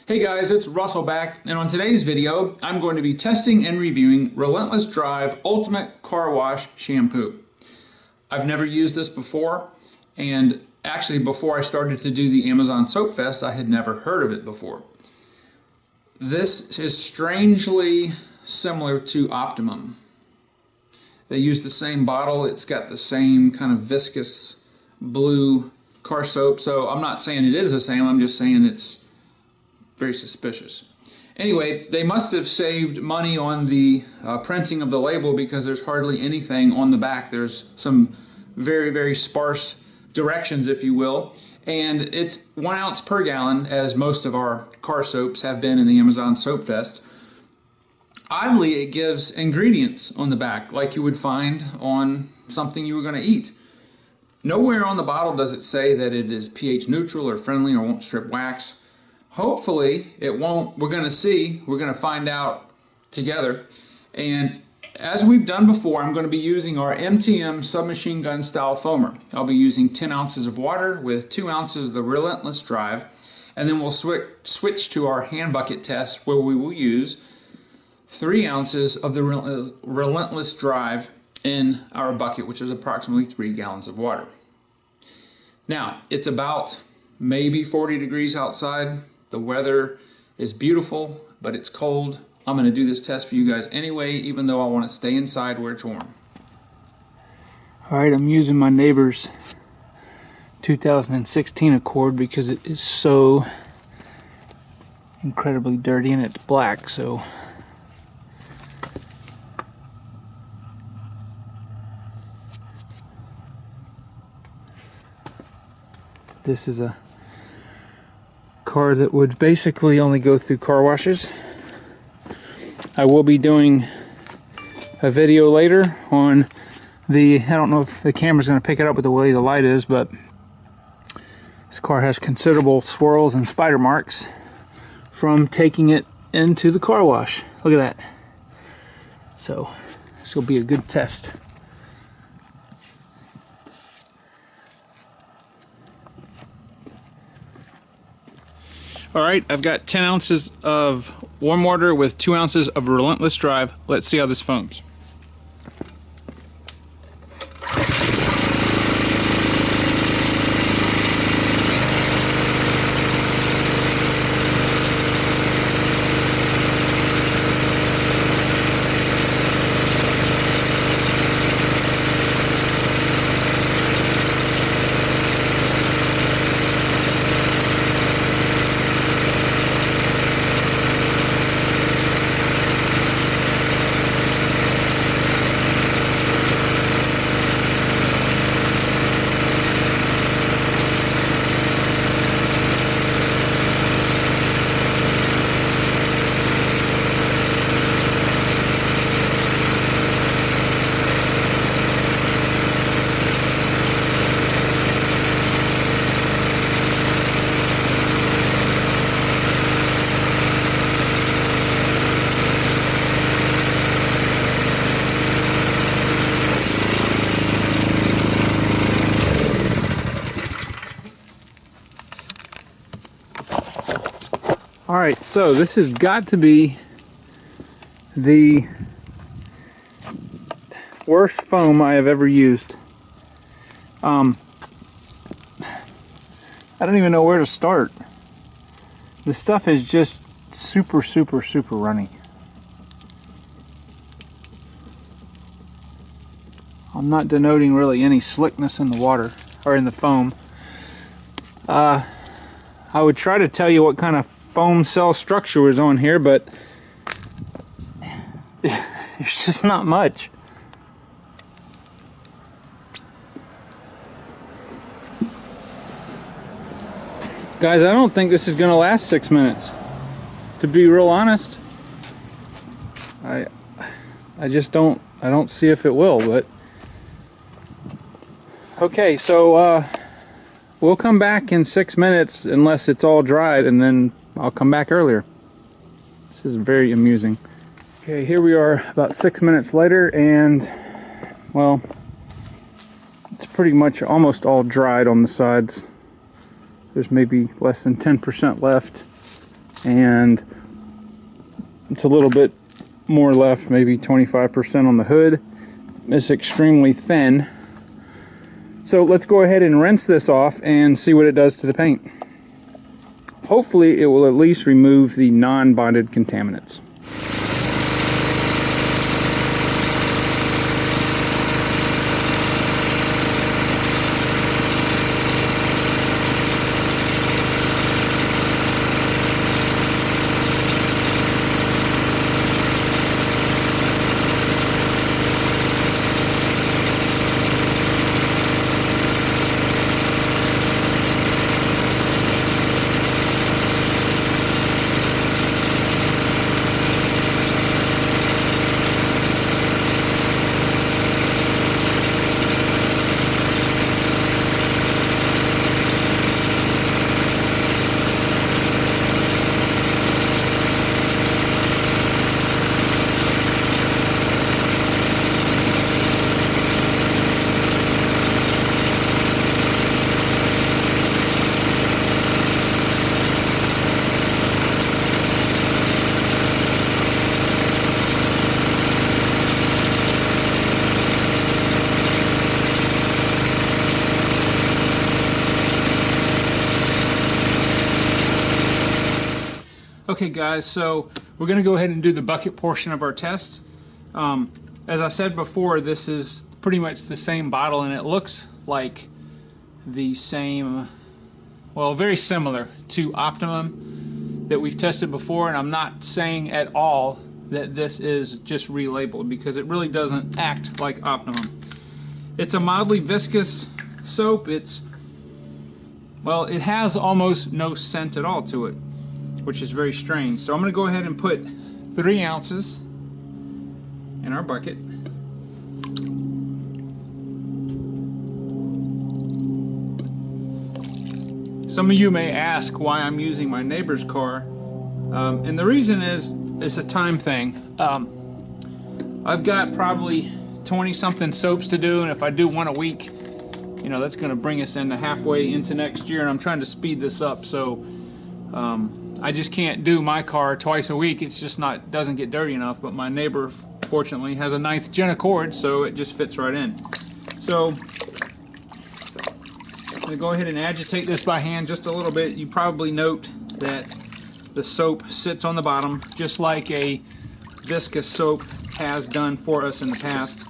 Hey guys, it's Russell back, and on today's video, I'm going to be testing and reviewing Relentless Drive Ultimate Car Wash Shampoo. I've never used this before, and actually before I started to do the Amazon Soap Fest, I had never heard of it before. This is strangely similar to Optimum. They use the same bottle, it's got the same kind of viscous blue car soap, so I'm not saying it is the same, I'm just saying it's very suspicious. Anyway, they must have saved money on the printing of the label because there's hardly anything on the back. There's some very, very sparse directions, if you will, and it's 1 ounce per gallon, as most of our car soaps have been in the Amazon Soap Fest. Oddly, it gives ingredients on the back like you would find on something you were going to eat. Nowhere on the bottle does it say that it is pH neutral or friendly or won't strip wax. Hopefully it won't. We're going to see. We're going to find out together. And as we've done before, I'm going to be using our MTM Submachine gun style foamer. I'll be using 10 ounces of water with 2 ounces of the Relentless Drive, and then we'll switch to our hand bucket test where we will use 3 ounces of the Relentless Drive in our bucket, which is approximately 3 gallons of water. Now, it's about maybe 40 degrees outside. The weather is beautiful, but it's cold. I'm going to do this test for you guys anyway, even though I want to stay inside where it's warm. Alright, I'm using my neighbor's 2016 Accord because it is so incredibly dirty and it's black, so this is a car that would basically only go through car washes. I will be doing a video later on the, I don't know if the camera's going to pick it up with the way the light is, but this car has considerable swirls and spider marks from taking it into the car wash. Look at that. So this will be a good test. Alright, I've got 10 ounces of warm water with 2 ounces of Relentless Drive. Let's see how this foams. Alright, so this has got to be the worst foam I have ever used. I don't even know where to start. The stuff is just super runny. I'm not denoting really any slickness in the water or in the foam. I would try to tell you what kind of foam cell structure was on here, but there's just not much. Guys, I don't think this is going to last 6 minutes. To be real honest, I just don't see if it will, but okay, so we'll come back in 6 minutes unless it's all dried, and then I'll come back earlier. This is very amusing. Okay, here we are about 6 minutes later, and well, it's pretty much almost all dried on the sides. There's maybe less than 10% left. and it's a little bit more left, maybe 25% on the hood. It's extremely thin. So let's go ahead and rinse this off and see what it does to the paint. Hopefully it will at least remove the non-bonded contaminants. Okay guys, so we're going to go ahead and do the bucket portion of our test. As I said before, this is pretty much the same bottle, and it looks like the same, well, very similar to Optimum that we've tested before, and I'm not saying at all that this is just relabeled, because it really doesn't act like Optimum. It's a mildly viscous soap. Well, it has almost no scent at all to it, which is very strange. So I'm going to go ahead and put 3 ounces in our bucket. Some of you may ask why I'm using my neighbor's car, and the reason is it's a time thing. I've got probably 20 something soaps to do, and if I do one a week, you know, that's going to bring us into halfway into next year, and I'm trying to speed this up. So I just can't do my car twice a week. It's just not, doesn't get dirty enough. But my neighbor, fortunately, has a 9th gen Accord, so it just fits right in. So I'm going to go ahead and agitate this by hand just a little bit. You probably note that the soap sits on the bottom, just like a viscous soap has done for us in the past.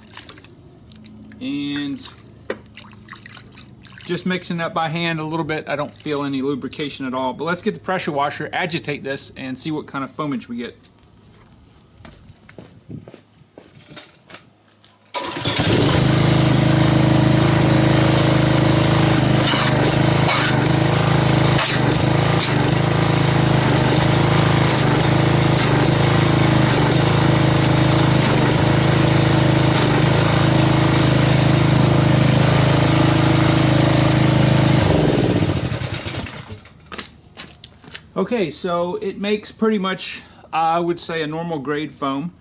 And just mixing that by hand a little bit. I don't feel any lubrication at all. But let's get the pressure washer, agitate this, and see what kind of foamage we get. Okay, so it makes pretty much, I would say, a normal grade foam.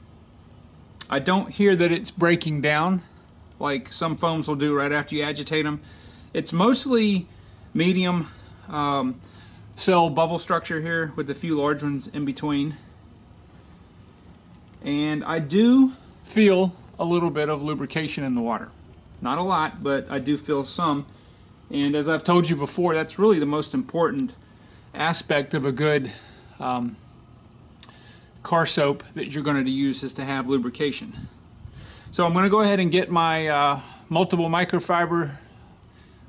I don't hear that it's breaking down like some foams will do right after you agitate them. It's mostly medium cell bubble structure here with a few large ones in between. And I do feel a little bit of lubrication in the water. Not a lot, but I do feel some. And as I've told you before, that's really the most important aspect of a good car soap that you're going to use, is to have lubrication. So I'm going to go ahead and get my multiple microfiber.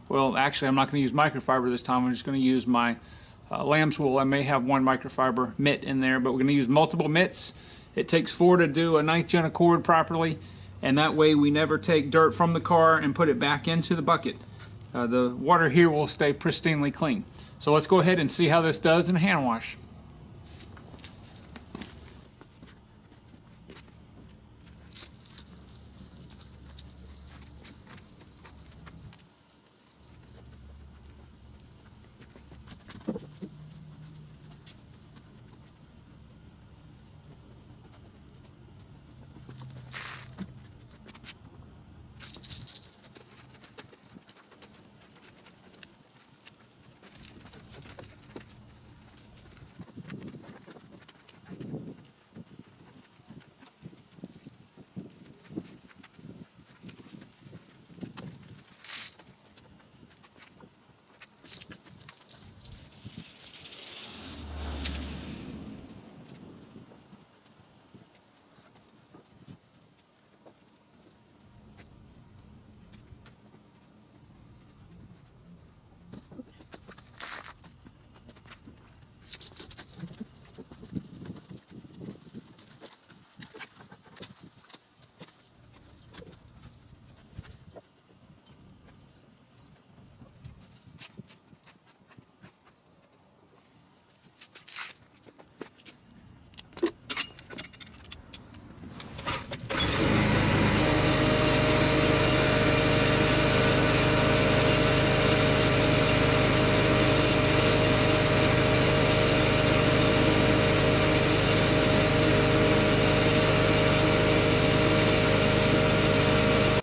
Well, actually, I'm not going to use microfiber this time. I'm just going to use my lamb's wool. I may have one microfiber mitt in there, but we're going to use multiple mitts. It takes 4 to do a 9th gen Accord properly, and that way we never take dirt from the car and put it back into the bucket. The water here will stay pristinely clean. So let's go ahead and see how this does in a hand wash.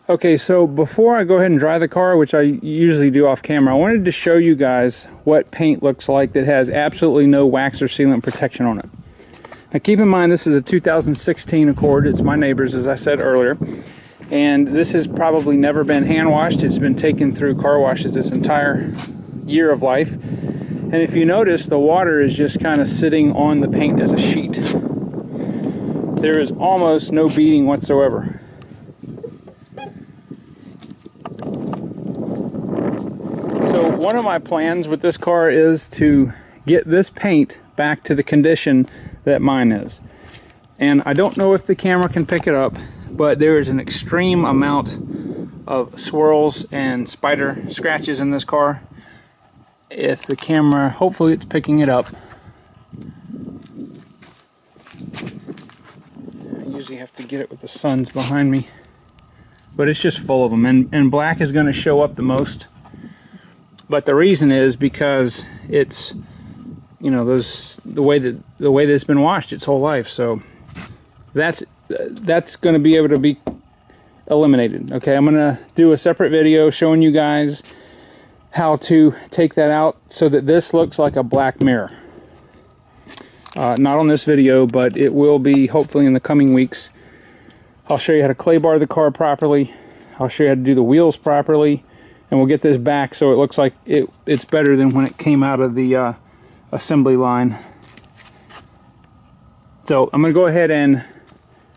Okay, so before I go ahead and dry the car, which I usually do off camera, I wanted to show you guys what paint looks like that has absolutely no wax or sealant protection on it. Now keep in mind, this is a 2016 Accord. It's my neighbor's, as I said earlier. And this has probably never been hand washed. It's been taken through car washes this entire year of life. And if you notice, the water is just kind of sitting on the paint as a sheet. There is almost no beading whatsoever. So one of my plans with this car is to get this paint back to the condition that mine is. And I don't know if the camera can pick it up, but there is an extreme amount of swirls and spider scratches in this car. If the camera, hopefully it's picking it up. I usually have to get it with the sun's behind me, but it's just full of them, and black is going to show up the most. But the reason is because it's, you know, the way that it's been washed its whole life. So that's going to be able to be eliminated. Okay, I'm going to do a separate video showing you guys how to take that out so that this looks like a black mirror. Not on this video, but it will be hopefully in the coming weeks. I'll show you how to clay bar the car properly. I'll show you how to do the wheels properly, and we'll get this back so it looks like it's better than when it came out of the assembly line. So I'm going to go ahead and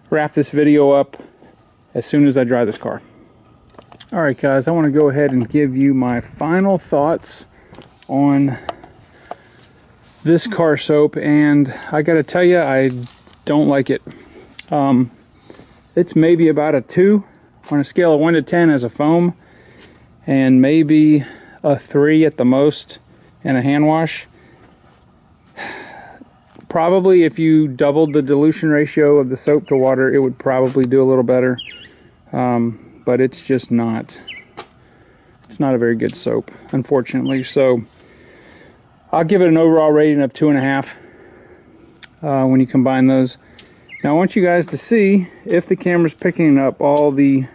wrap this video up as soon as I dry this car. Alright guys, I want to go ahead and give you my final thoughts on this car soap, and I gotta tell you, I don't like it. It's maybe about a 2 on a scale of 1 to 10 as a foam, and maybe a 3 at the most in a hand wash. Probably if you doubled the dilution ratio of the soap to water, it would probably do a little better. But it's just not. It's not a very good soap, unfortunately. So I'll give it an overall rating of 2.5 when you combine those. Now I want you guys to see if the camera's picking up all the.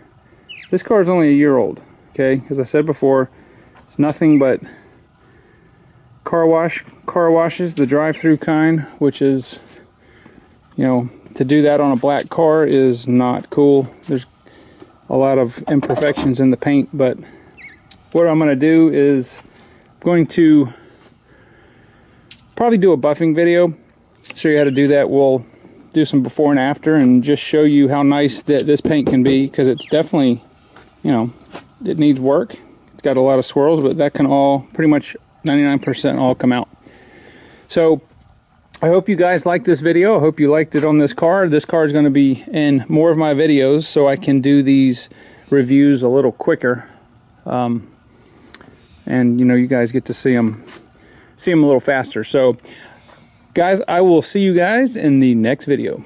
This car is only a year old. Okay, as I said before, it's nothing but car washes, the drive-through kind, which is, you know, to do that on a black car is not cool. There's a lot of imperfections in the paint, but what I'm going to do is I'm going to probably do a buffing video, show you how to do that. We'll do some before and after and just show you how nice that this paint can be, because it's definitely, you know, it needs work. It's got a lot of swirls, but that can all pretty much 99% all come out. So I hope you guys liked this video. I hope you liked it on this car. This car is going to be in more of my videos, so I can do these reviews a little quicker. And you know, you guys get to see them a little faster. So guys, I will see you guys in the next video.